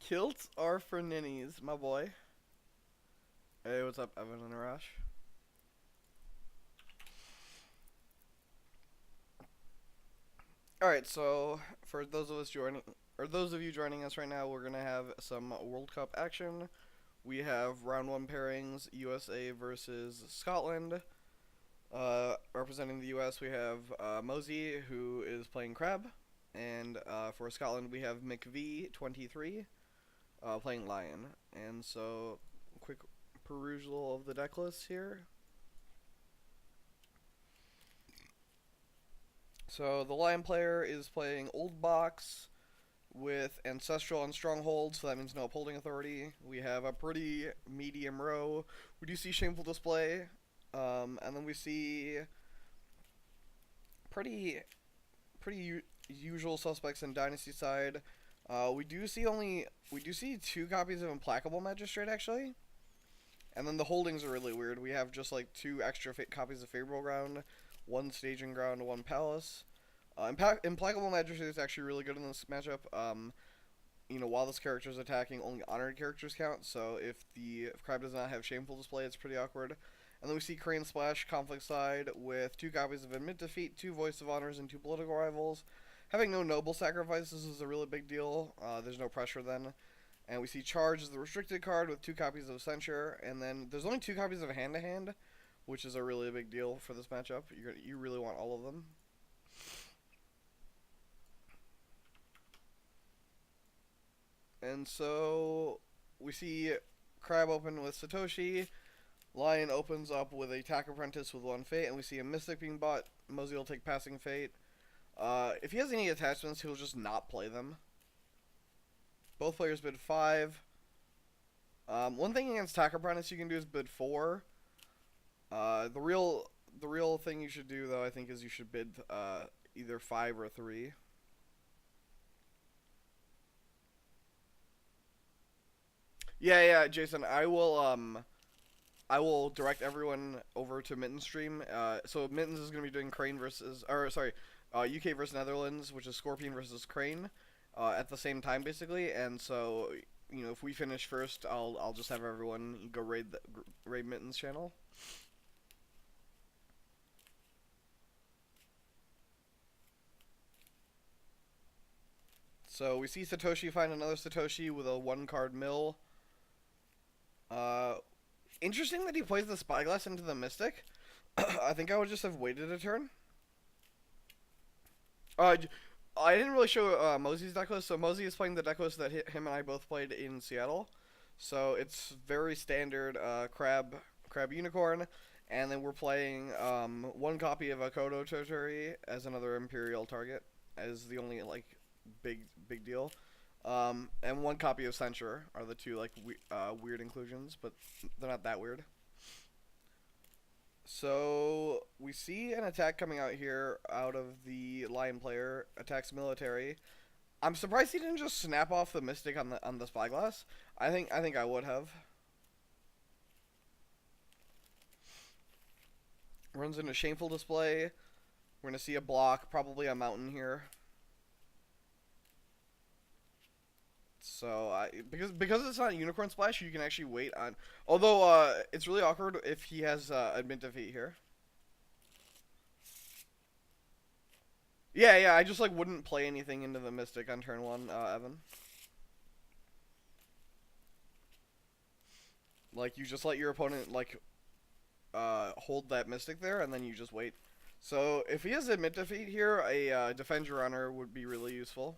Kilts are for ninnies, my boy. Hey, what's up, Evan and Arash? Alright, so for those of us joining, or those of you joining us right now, we're gonna have some World Cup action. We have round one pairings, USA versus Scotland. Representing the US, we have MoZi, who is playing Crab, and for Scotland, we have McVee, 23, playing Lion. And so, quick perusal of the deck list here. So the Lion player is playing Old Box with Ancestral and Stronghold, so that means no upholding authority. We have a pretty medium row. We do see Shameful Display, and then we see pretty usual suspects in Dynasty side. We do see two copies of Implacable Magistrate actually, and then the holdings are really weird. We have just like two extra copies of Favorable Ground, one Staging Ground, one Palace. Implacable Magistrate is actually really good in this matchup. While this character is attacking, only honored characters count, so if the Crab does not have Shameful Display, it's pretty awkward. And then we see Crane Splash, Conflict side, with two copies of Admit Defeat, two Voice of Honors, and two Political Rivals. Having no Noble Sacrifices is a really big deal. There's no pressure then. And we see Charge as the restricted card with two copies of Censure, and then there's only two copies of Hand to Hand, which is a really big deal for this matchup. You really want all of them. And so we see Crab open with Satoshi. Lion opens up with a Tack Apprentice with one Fate, and we see a Mystic being bought. MoZi will take Passing Fate. If he has any attachments, he'll just not play them. Both players bid 5. One thing against Tack Apprentice you can do is bid 4. The real thing you should do, though, I think, is you should bid either 5 or 3. Yeah, Jason. I will direct everyone over to Mittens stream. So Mittens is gonna be doing Crane versus, UK versus Netherlands, which is Scorpion versus Crane, at the same time basically. And so, if we finish first, I'll just have everyone go raid Mittens channel. So we see Satoshi find another Satoshi with a 1-card mill. Interesting that he plays the Spyglass into the Mystic. I think I would just have waited a turn. I didn't really show MoZi's deck list. So MoZi is playing the deck list that him and I both played in Seattle. So it's very standard Crab Unicorn. And then we're playing one copy of Akodo Toturi as another Imperial target as the only big deal. And one copy of Censure are the two weird inclusions, but they're not that weird. So we see an attack coming out here out of the Lion player. Attacks military. I'm surprised he didn't just snap off the Mystic on the Spyglass. I think I would have. Runs into Shameful Display. We're gonna see a block, probably a mountain here. So because it's not Unicorn Splash, you can actually wait on. Although it's really awkward if he has Admit Defeat here. Yeah. I just wouldn't play anything into the Mystic on turn 1, Evan. You just let your opponent hold that Mystic there, and then you just wait. So if he has Admit Defeat here, a Defend Your Honor would be really useful.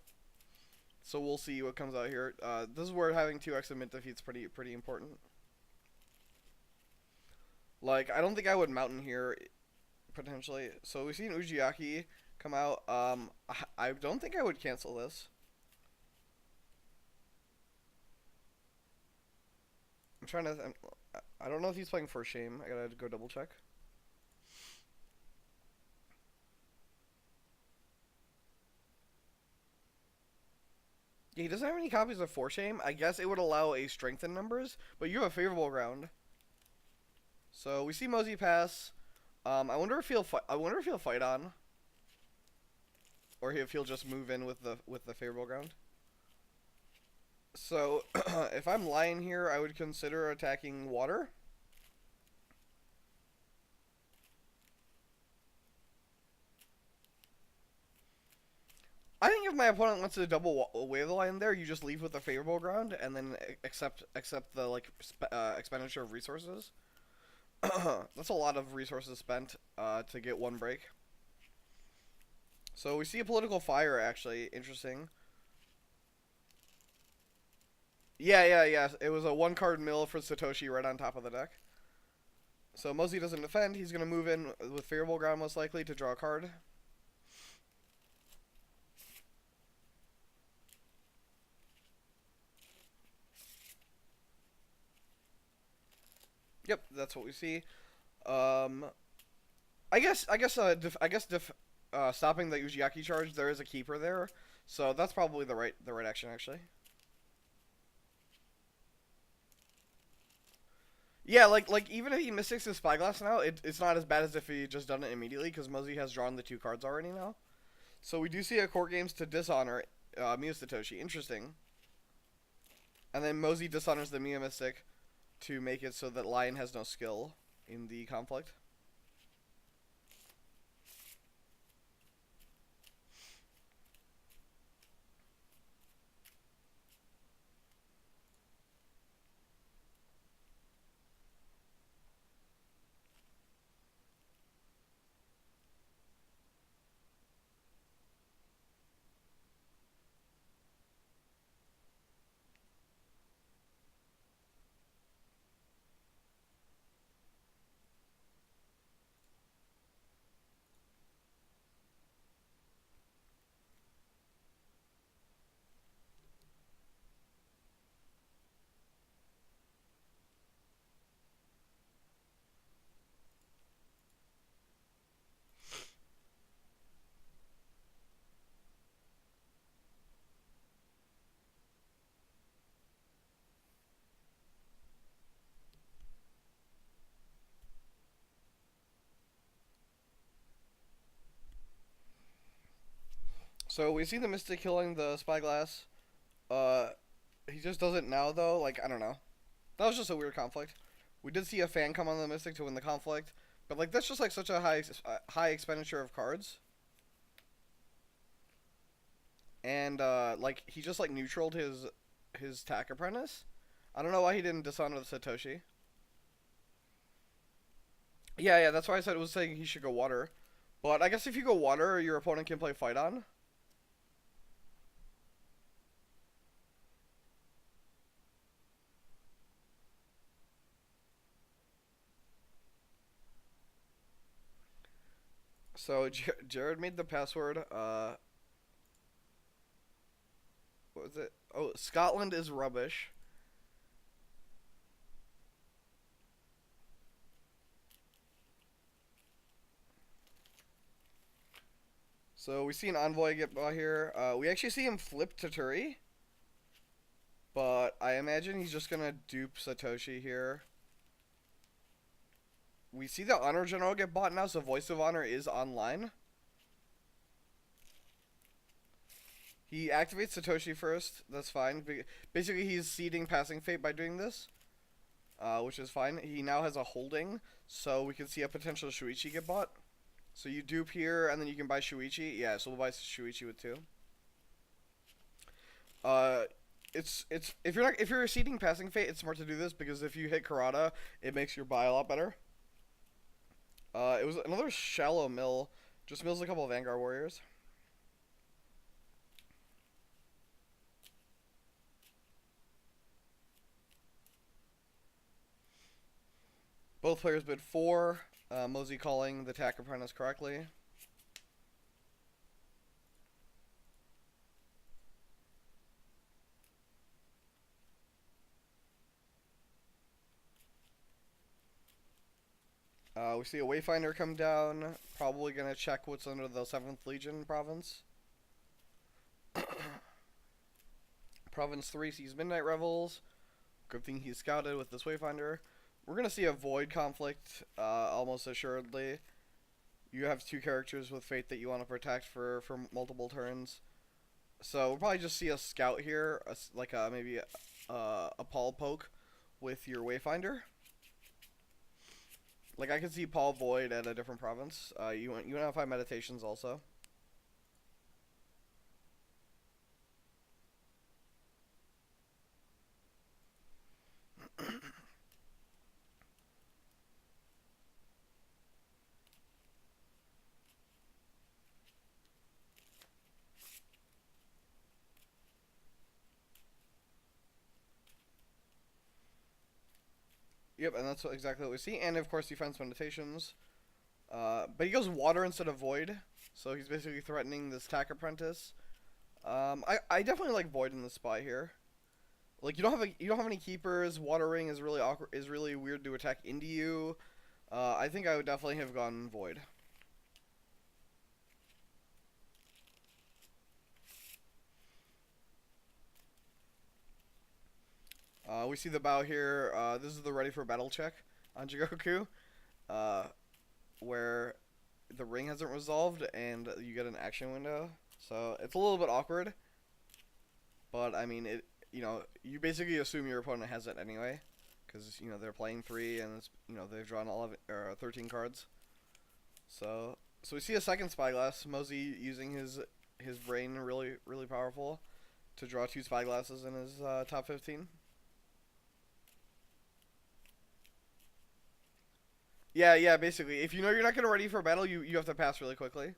So we'll see what comes out here. This is where having 2x Admit Defeat's pretty important. I don't think I would Mountain here, potentially. So we see an Ujiaki come out. I don't think I would cancel this. I'm trying to... I don't know if he's playing for Shame. I gotta go double check. Yeah, he doesn't have any copies of For Shame. I guess it would allow a strength in numbers, but you have a favorable ground. So we see MoZi pass. I wonder if he'll fight on, or if he'll just move in with the favorable ground. So, if I'm lying here, I would consider attacking water. I think if my opponent wants to double wave the line there, you just leave with a favorable ground and then accept the like expenditure of resources. That's a lot of resources spent to get one break. So we see a political fire actually. Interesting. Yeah. It was a one card mill for Satoshi right on top of the deck. So MoZi doesn't defend. He's gonna move in with favorable ground most likely to draw a card. Yep, that's what we see. Um, stopping the Ujiaki charge. There is a keeper there, so that's probably the right action actually. Yeah, like even if he mistakes his spyglass now, it's not as bad as if he just done it immediately because MoZi has drawn the two cards already now. So we do see a court games to dishonor Miya Satoshi. Interesting. And then MoZi dishonors the Miya Mystic to make it so that Lion has no skill in the conflict. So we see the Mystic killing the Spyglass. Uh, he just does it now though. Like I don't know. That was just a weird conflict. We did see a fan come on the Mystic to win the conflict, but like that's just like such a high expenditure of cards. And like he just like neutraled his Tack Apprentice. I don't know why he didn't dishonor the Satoshi. Yeah, that's why I said it was saying he should go water. But I guess if you go water, your opponent can play fight on. So Jared made the password. What was it? Oh, Scotland is rubbish. So we see an envoy get by here. We actually see him flip to Turi, but I imagine he's just gonna dupe Satoshi here. We see the Honor General get bought now, so Voice of Honor is online. He activates Satoshi first. That's fine. Basically, he's seeding Passing Fate by doing this, which is fine. He now has a holding, so we can see a potential Shuichi get bought. So you dupe here, and then you can buy Shuichi. Yeah, so we'll buy Shuichi with two. Uh, it's if you're seeding Passing Fate, it's smart to do this because if you hit Karada, it makes your buy a lot better. It was another shallow mill. Just mills a couple of Vanguard Warriors. Both players bid 4. MoZi calling the Tack Apprentice correctly. We see a Wayfinder come down. Probably going to check what's under the 7th Legion province. Province 3 sees Midnight Revels. Good thing he's scouted with this Wayfinder. We're going to see a Void conflict, almost assuredly. You have two characters with Fate that you want to protect for multiple turns. So we'll probably just see a scout here, like maybe a Paul poke with your Wayfinder. Like I could see Paul Void at a different province. You want to find meditations also. Yep, and that's exactly what we see. And of course, defense meditations. But he goes water instead of void, so he's basically threatening this tack apprentice. I definitely like void in the spy here. Like you don't have any keepers. Watering is really awkward. Is really weird to attack into you. I think I would definitely have gone void. We see the bow here. This is the ready for battle check on Jigoku, uh, where the ring hasn't resolved and you get an action window. So it's a little bit awkward, but I mean it. You know, you basically assume your opponent has it anyway, because you know they're playing 3 and it's, you know they've drawn 13 cards. So we see a second spyglass. MoZi using his brain really powerful to draw 2 spyglasses in his top 15. Yeah, basically. If you know you're not gonna ready for battle, you have to pass really quickly.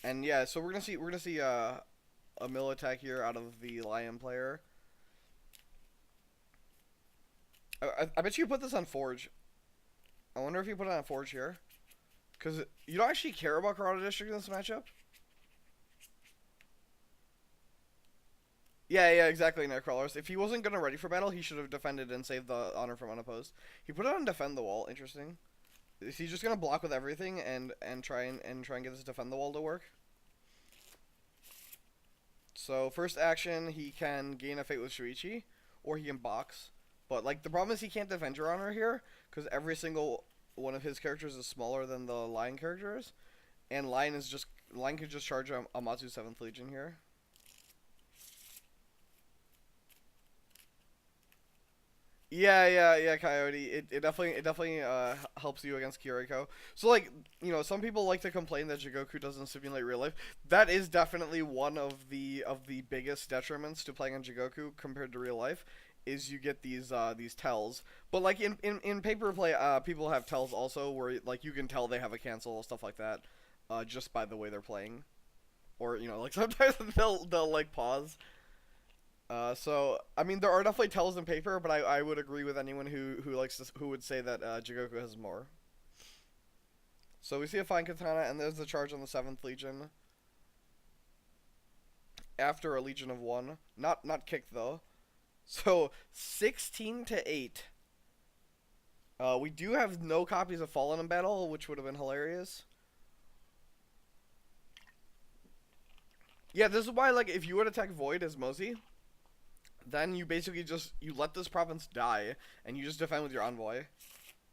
And yeah, so we're gonna see a mill attack here out of the lion player. I bet you put this on Forge. I wonder if you put it on Forge here, because you don't actually care about Corona District in this matchup. Yeah, exactly, Nightcrawlers. If he wasn't gonna ready for battle, he should have defended and saved the honor from unopposed. He put it on defend the wall. Interesting. Is he just gonna block with everything and try and get this defend the wall to work? So first action, he can gain a fate with Shuichi, or he can box. But like the problem is he can't defend your honor here because every single one of his characters is smaller than the Lion characters, and Lion could just charge Amatsu 7th Legion here. Yeah, Coyote. It definitely helps you against Kiriko. So like, you know, some people like to complain that Jigoku doesn't simulate real life. That is definitely one of the biggest detriments to playing on Jigoku compared to real life. Is you get these tells, but like in paper play, people have tells also where like you can tell they have a cancel, stuff like that, just by the way they're playing, or you know like sometimes they'll like pause. So I mean, there are definitely tells in paper, but I would agree with anyone who would say that Jigoku has more. So we see a fine katana, and there's the charge on the 7th Legion after a Legion of 1, not kicked though. So 16-8. We do have no copies of Fallen in battle, which would have been hilarious. Yeah, this is why like if you would attack Void as MoZi, then you basically just you let this province die and you just defend with your envoy,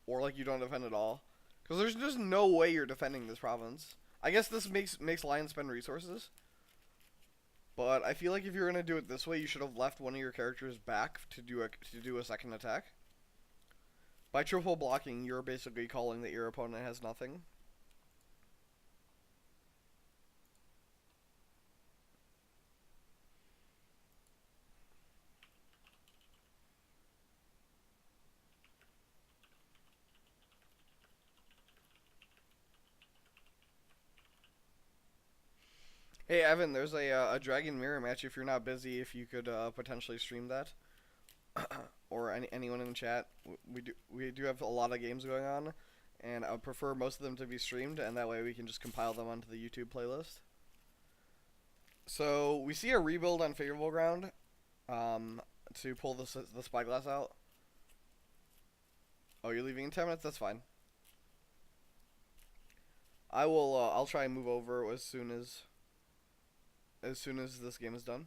or like you don't defend at all, because there's just no way you're defending this province. I guess this makes Lion spend resources, but I feel like if you're gonna do it this way, you should have left one of your characters back to do a second attack. By triple blocking, you're basically calling that your opponent has nothing. Hey Evan, there's a Dragon Mirror match. If you're not busy, if you could potentially stream that, or anyone in the chat, we do have a lot of games going on, and I would prefer most of them to be streamed, and that way we can just compile them onto the YouTube playlist. So we see a rebuild on favorable ground, to pull the spyglass out. Oh, you're leaving in 10 minutes. That's fine. I will. I'll try and move over as soon as this game is done.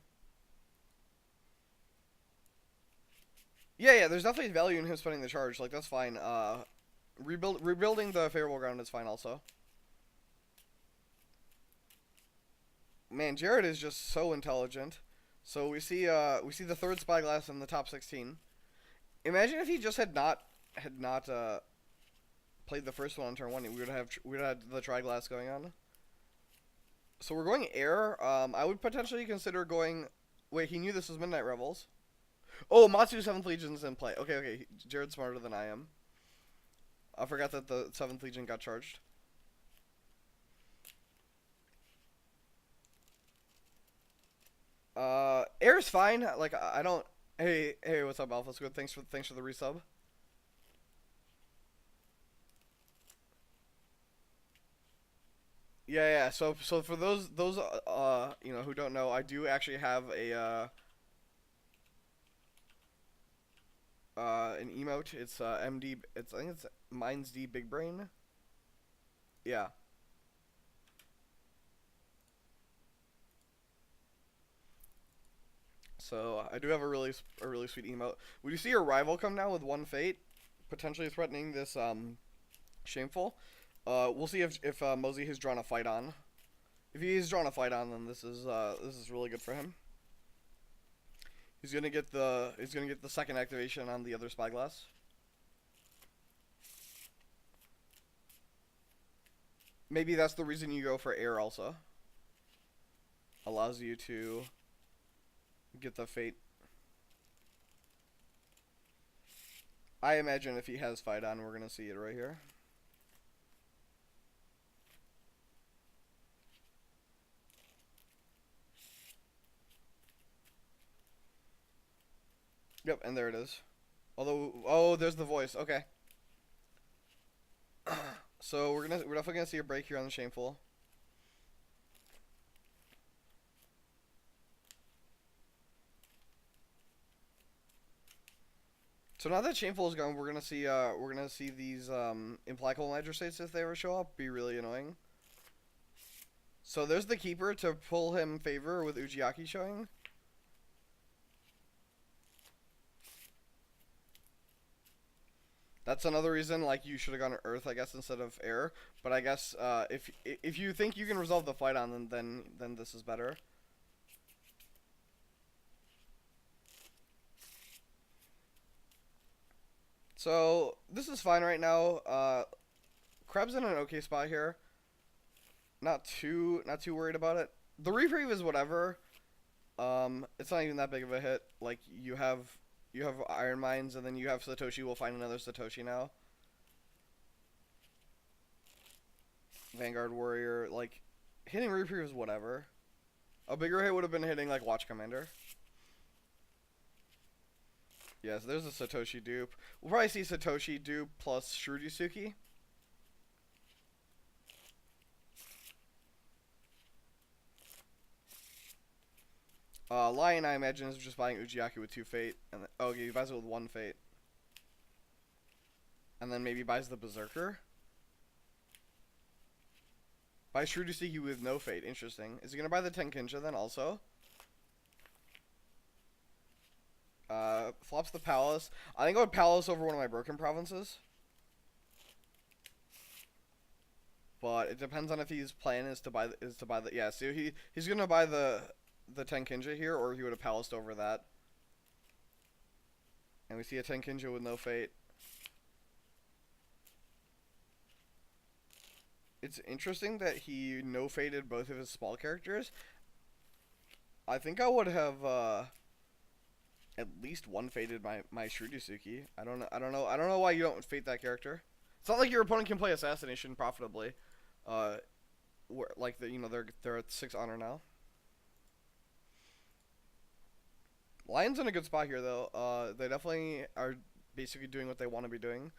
Yeah. There's definitely value in him spending the charge. Like that's fine. Rebuilding the favorable ground is fine also. Man, Jared is just so intelligent. So we see the third spyglass in the top 16. Imagine if he just had not played the first one on turn one. We would have the tri-glass going on. So we're going air. I would potentially consider going. Wait, he knew this was Midnight Revels. Oh, Matsu 7th Legion's in play. Okay, okay. Jared's smarter than I am. I forgot that the 7th Legion got charged. Air's fine. Like I don't. Hey, hey, what's up, Alpha Squid? Thanks for the resub. Yeah, yeah. So for those you know who don't know, I do actually have a an emote. It's MD. It's I think it's Mine's D Big Brain. Yeah. So I do have a really sweet emote. Would you see your rival come now with one fate, potentially threatening this shameful? We'll see if MoZi has drawn a fight on. If he's drawn a fight on, then this is really good for him. He's gonna get the second activation on the other spyglass. Maybe that's the reason you go for air also. Allows you to get the fate. I imagine if he has fight on, we're gonna see it right here. Yep, and there it is. Although, oh, there's the voice. Okay. So we're definitely gonna see a break here on the shameful. So now that shameful is gone, we're gonna see these implacable magistrates if they ever show up be really annoying. So there's the keeper to pull him favor with Ujiaki showing. That's another reason, like, you should have gone to Earth, I guess, instead of Air. But I guess if you think you can resolve the fight on them, then this is better. So this is fine right now. Krebs in an okay spot here. Not too worried about it. The reprieve is whatever. It's not even that big of a hit. Like you have Iron Mines, and then you have Satoshi. We'll find another Satoshi now. Vanguard Warrior, like hitting reprieve is whatever. A bigger hit would have been hitting like Watch Commander. Yes, there's a Satoshi dupe. We'll probably see Satoshi dupe plus Shrudisuki. Lion, I imagine, is just buying Ujiaki with 2 fate. And then, okay, he buys it with 1 fate. And then maybe buys the Berserker. Buys Shrudisuki with no fate. Interesting. Is he going to buy the Tenkinja then also? Flops the Palace. I think I would Palace over one of my Broken Provinces. But it depends on if his plan is to buy the yeah. So he's gonna buy the Tenkinja here, or he would have Palaced over that. And we see a Tenkinja with no fate. It's interesting that he no fated both of his small characters. I think I would have at least one fated my Shrudisuki. I don't know why you don't fate that character. It's not like your opponent can play Assassination profitably. Like they're at 6 honor now. Lion's in a good spot here though. They definitely are basically doing what they want to be doing.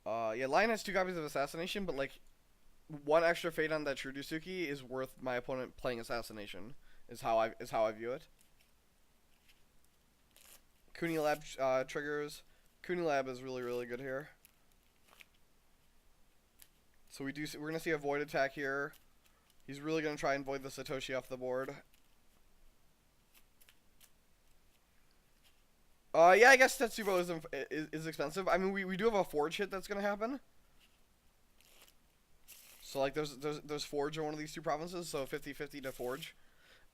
Yeah, Lion has 2 copies of Assassination, but like 1 extra fate on that Shrudisuki is worth my opponent playing Assassination. Is how I view it. Kuni Lab triggers. Kuni Lab is really good here. So we're gonna see a void attack here. He's really gonna try and void the Satoshi off the board. Yeah, I guess Tetsubo is expensive. I mean, we do have a forge hit that's gonna happen. So like there's Forge in one of these two provinces, so 50-50 to Forge.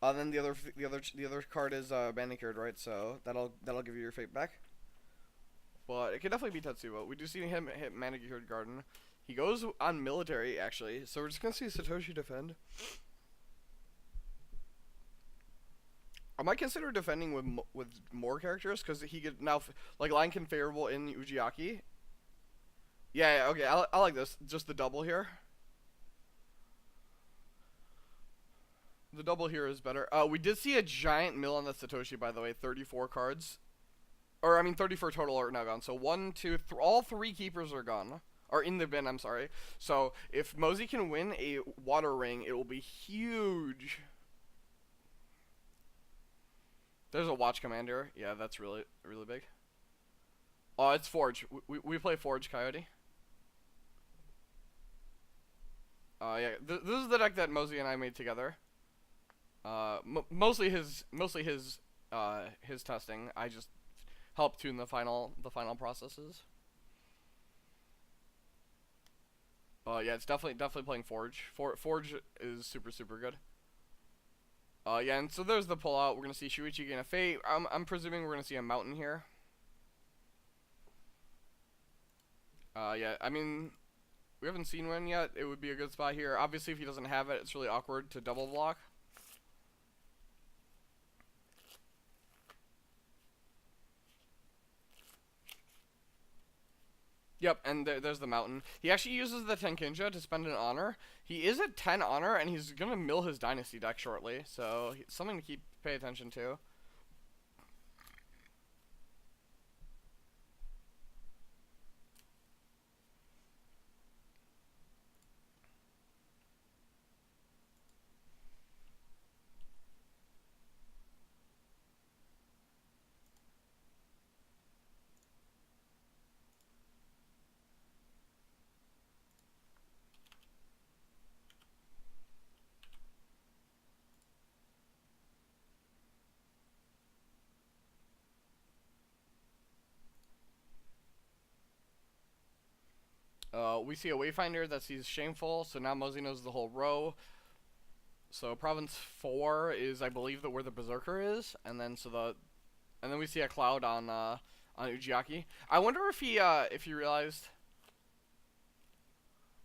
Then the other card is manicured, right? So that'll give you your fate back. But it could definitely be Tetsuo. We do see him hit manicured garden. He goes on military actually, so we're just gonna see Satoshi defend. I might consider defending with more characters because he could now like line can favorable in Ujiaki. Yeah, okay, I like this. Just the double here. The double here is better. We did see a giant mill on the Satoshi, by the way. 34 cards. Or, I mean, 34 total are now gone. So, all three keepers are gone. Or in the bin, I'm sorry. So, if MoZi can win a water ring, it will be huge. There's a watch commander. Yeah, that's really, really big. Oh, it's Forge. We play Forge Coyote. Yeah, this is the deck that MoZi and I made together. Mostly his testing. I just helped tune the final processes. Yeah, it's definitely playing Forge. Forge is super good. Yeah, and so there's the pullout. We're gonna see Shuichi gain a fate. I'm presuming we're gonna see a mountain here. Yeah, I mean, we haven't seen one yet. It would be a good spot here. Obviously, if he doesn't have it, it's really awkward to double block. Yep, and there's the mountain. He actually uses the Tenkinja to spend an honor. He is at 10 honor, and he's gonna mill his dynasty deck shortly, so something to pay attention to. We see a Wayfinder that sees Shameful, so now MoZi knows the whole row. So Province 4 is, I believe, where the Berserker is, and then we see a Cloud on Ujiaki. I wonder if he realized.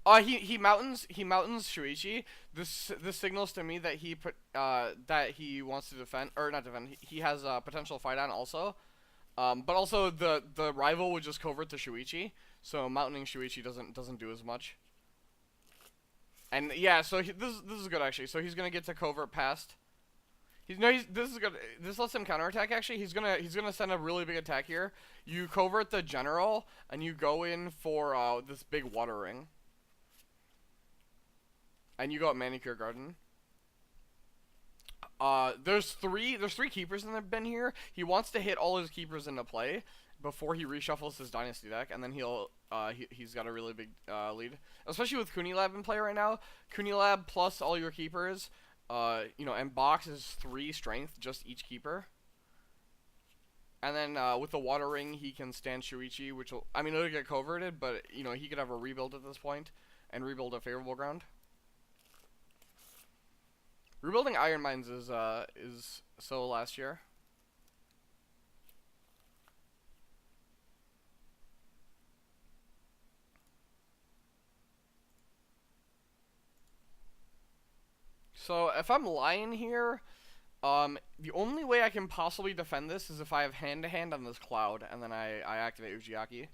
He mountains Shuichi. This signals to me that he wants to defend, or not defend. He has a potential fight on also. But also the rival would just covert to Shuichi, so mountaining Shuichi doesn't do as much. And yeah, so this is good actually. So he's gonna get to covert past. This is good. This lets him counterattack actually. He's gonna send a really big attack here. You covert the general and you go in for this big water ring. And you go at Manicure Garden. There's three keepers in the bin here. He wants to hit all his keepers into play before he reshuffles his dynasty deck, and then he's got a really big lead, especially with Kunilab in play right now. Kunilab plus all your keepers, and box is 3 strength just each keeper. And then with the water ring, he can stand Shuichi, which it'll get coverted, but he could have a rebuild at this point and rebuild a favorable ground. Rebuilding Iron Mines is so last year. So if I'm lying here, the only way I can possibly defend this is if I have hand-to-hand on this Cloud, and then I activate Ujiaki.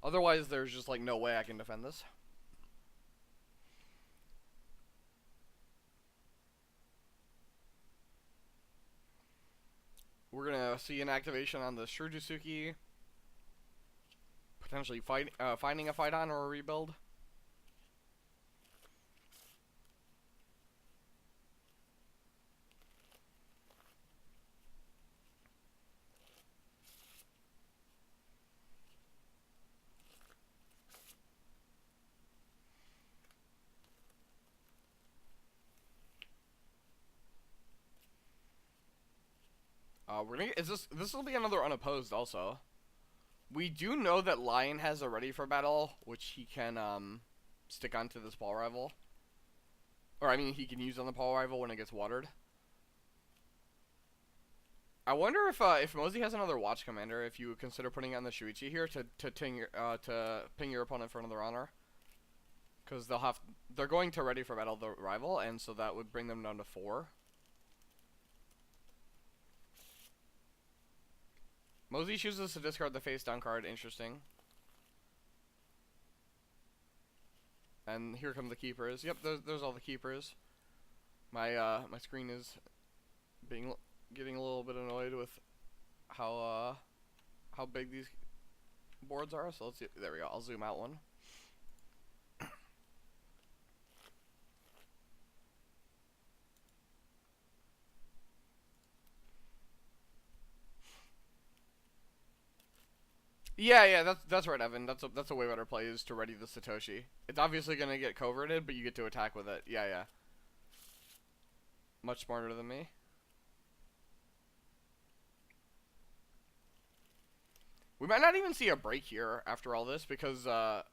Otherwise, there's just like no way I can defend this. We're gonna see an activation on the Shurjusuki. Potentially finding a fight on or a rebuild. This will be another unopposed also. We do know that Lion has a ready for battle, which he can stick onto this ball rival. Or I mean, he can use on the ball rival when it gets watered. I wonder if MoZi has another watch commander, if you would consider putting on the Shuichi here to ping your opponent for another honor. Because they're going to ready for battle the rival, and so that would bring them down to 4. MoZi chooses to discard the face down card. Interesting. And here come the keepers. Yep, there's all the keepers. My screen is getting a little bit annoyed with how big these boards are. So let's see. There we go. I'll zoom out one. Yeah, that's right, Evan. That's a way better play, is to ready the Satoshi. It's obviously gonna get coverted, but you get to attack with it. Yeah. Much smarter than me. We might not even see a break here after all this, because the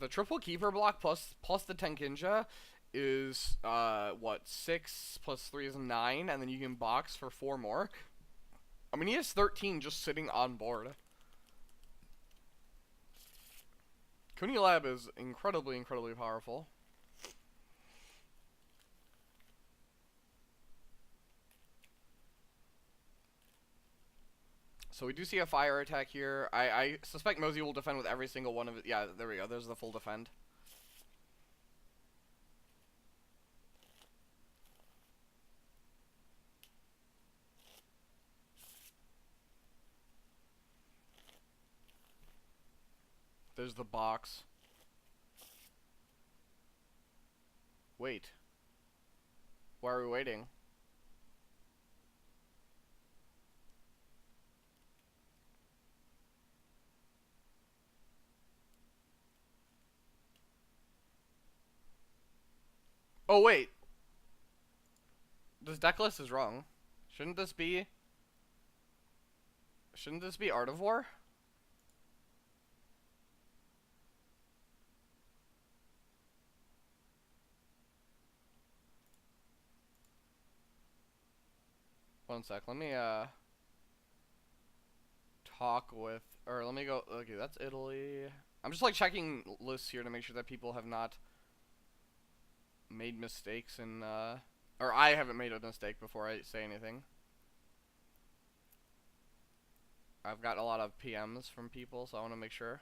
triple keeper block plus the Tenkinja is what, 6 plus 3 is 9, and then you can box for 4 more. I mean, he has 13 just sitting on board. Kuni Lab is incredibly powerful. So we do see a fire attack here. I suspect MoZi will defend with every single one of it. Yeah, there we go. There's the full defend. There's the box. Wait. Why are we waiting? Oh, wait. This deck list is wrong. Shouldn't this be Art of War? One sec. Let me talk with, or let me go. Okay, that's Italy. I'm just like checking lists here to make sure that people have not made mistakes in or I haven't made a mistake before I say anything. I've got a lot of PMs from people, so I want to make sure.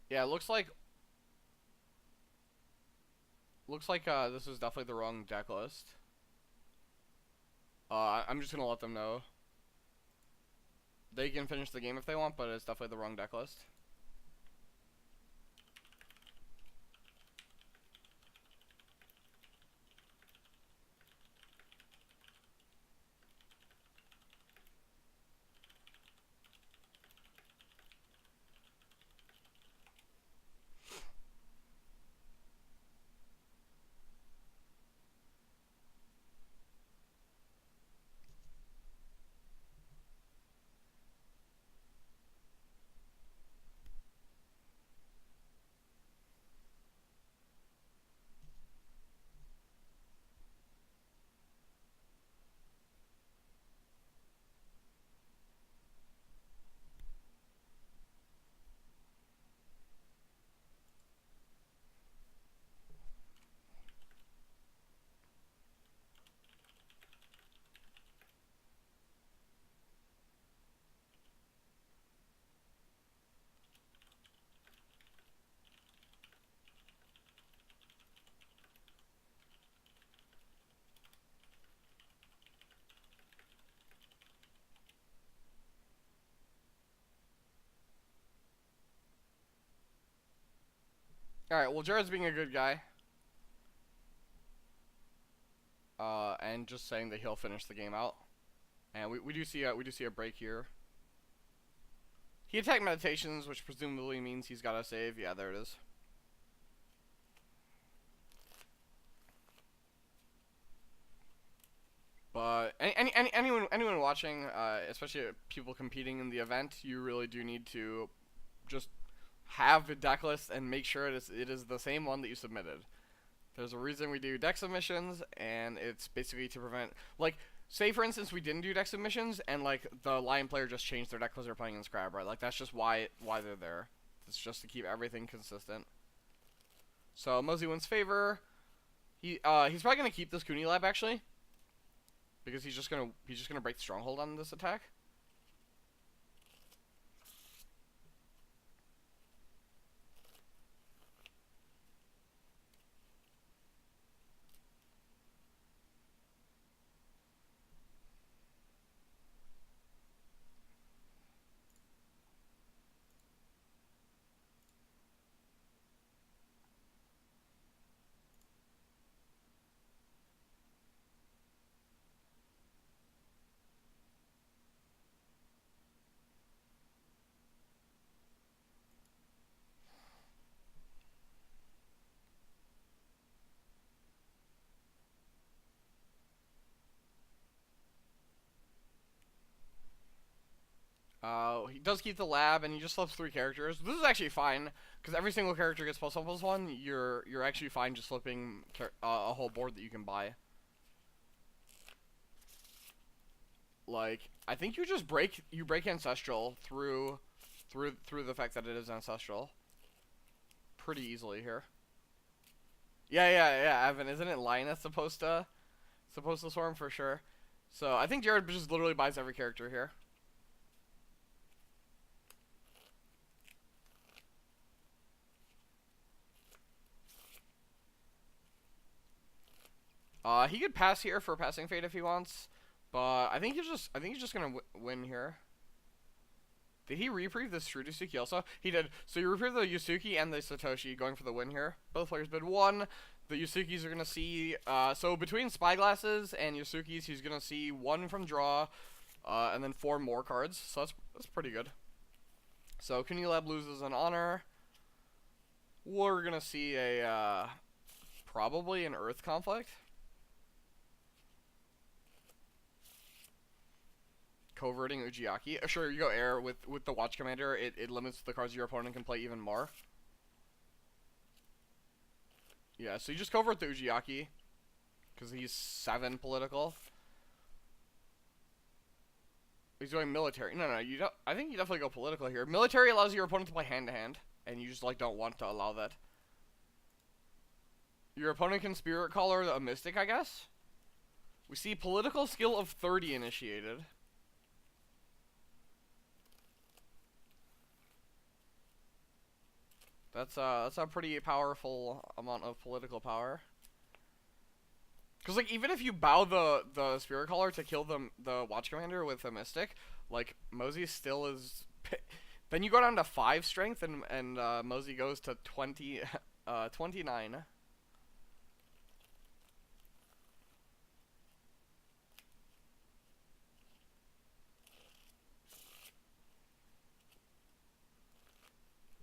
Yeah, it looks like this is definitely the wrong deck list. I'm just gonna let them know. They can finish the game if they want, but it's definitely the wrong deck list. Alright, well, Jared's being a good guy. and just saying that he'll finish the game out. And we do see a break here. He attacked meditations, which presumably means he's got a save. Yeah, there it is. But anyone watching, especially people competing in the event, you really do need to just have a deck list and make sure it is the same one that you submitted. There's a reason we do deck submissions, and it's basically to prevent, like, say for instance we didn't do deck submissions and like the Lion player just changed their deck because they're playing in Scrab, right? Like that's just why they're there. It's just to keep everything consistent. So MoZi wins favor. He's probably gonna keep this Cooney Lab actually, because he's just gonna break Stronghold on this attack. He does keep the lab, and he just flips 3 characters. This is actually fine, because every single character gets +1/+1. You're actually fine just flipping a whole board that you can buy. Like, I think you break Ancestral through the fact that it is Ancestral pretty easily here. Yeah, Evan, isn't it Lioness supposed to swarm for sure? So I think Jared just literally buys every character here. He could pass here for Passing Fate if he wants, but I think he's just gonna win here. Did he reprieve the Yusuke also? He did. So you reprieve the Yusuke and the Satoshi, going for the win here. Both players bid 1. The Yusukis are gonna see. So between Spyglasses and Yusukis, he's gonna see 1 from draw, and then 4 more cards. So that's pretty good. So Kunilab loses an honor. We're gonna see a probably an Earth conflict. Coverting Ujiaki. Sure, you go air with the Watch Commander. It limits the cards your opponent can play even more. Yeah, so you just covert the Ujiaki, because he's 7 political. He's doing military. No, you don't. I think you definitely go political here. Military allows your opponent to play hand to hand, and you just like don't want to allow that. Your opponent can Spirit Caller a Mystic, I guess. We see political skill of 30 initiated. That's a pretty powerful amount of political power. Cause like even if you bow the Spirit Caller to kill the Watch Commander with a Mystic, like MoZi still is. Then you go down to 5 strength and MoZi goes to 29.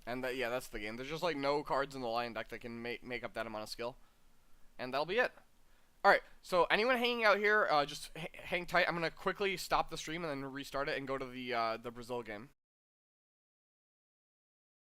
And that's the game. There's just like no cards in the Lion deck that can make up that amount of skill. And that'll be it. Alright, so anyone hanging out here, just hang tight. I'm going to quickly stop the stream and then restart it and go to the Brazil game.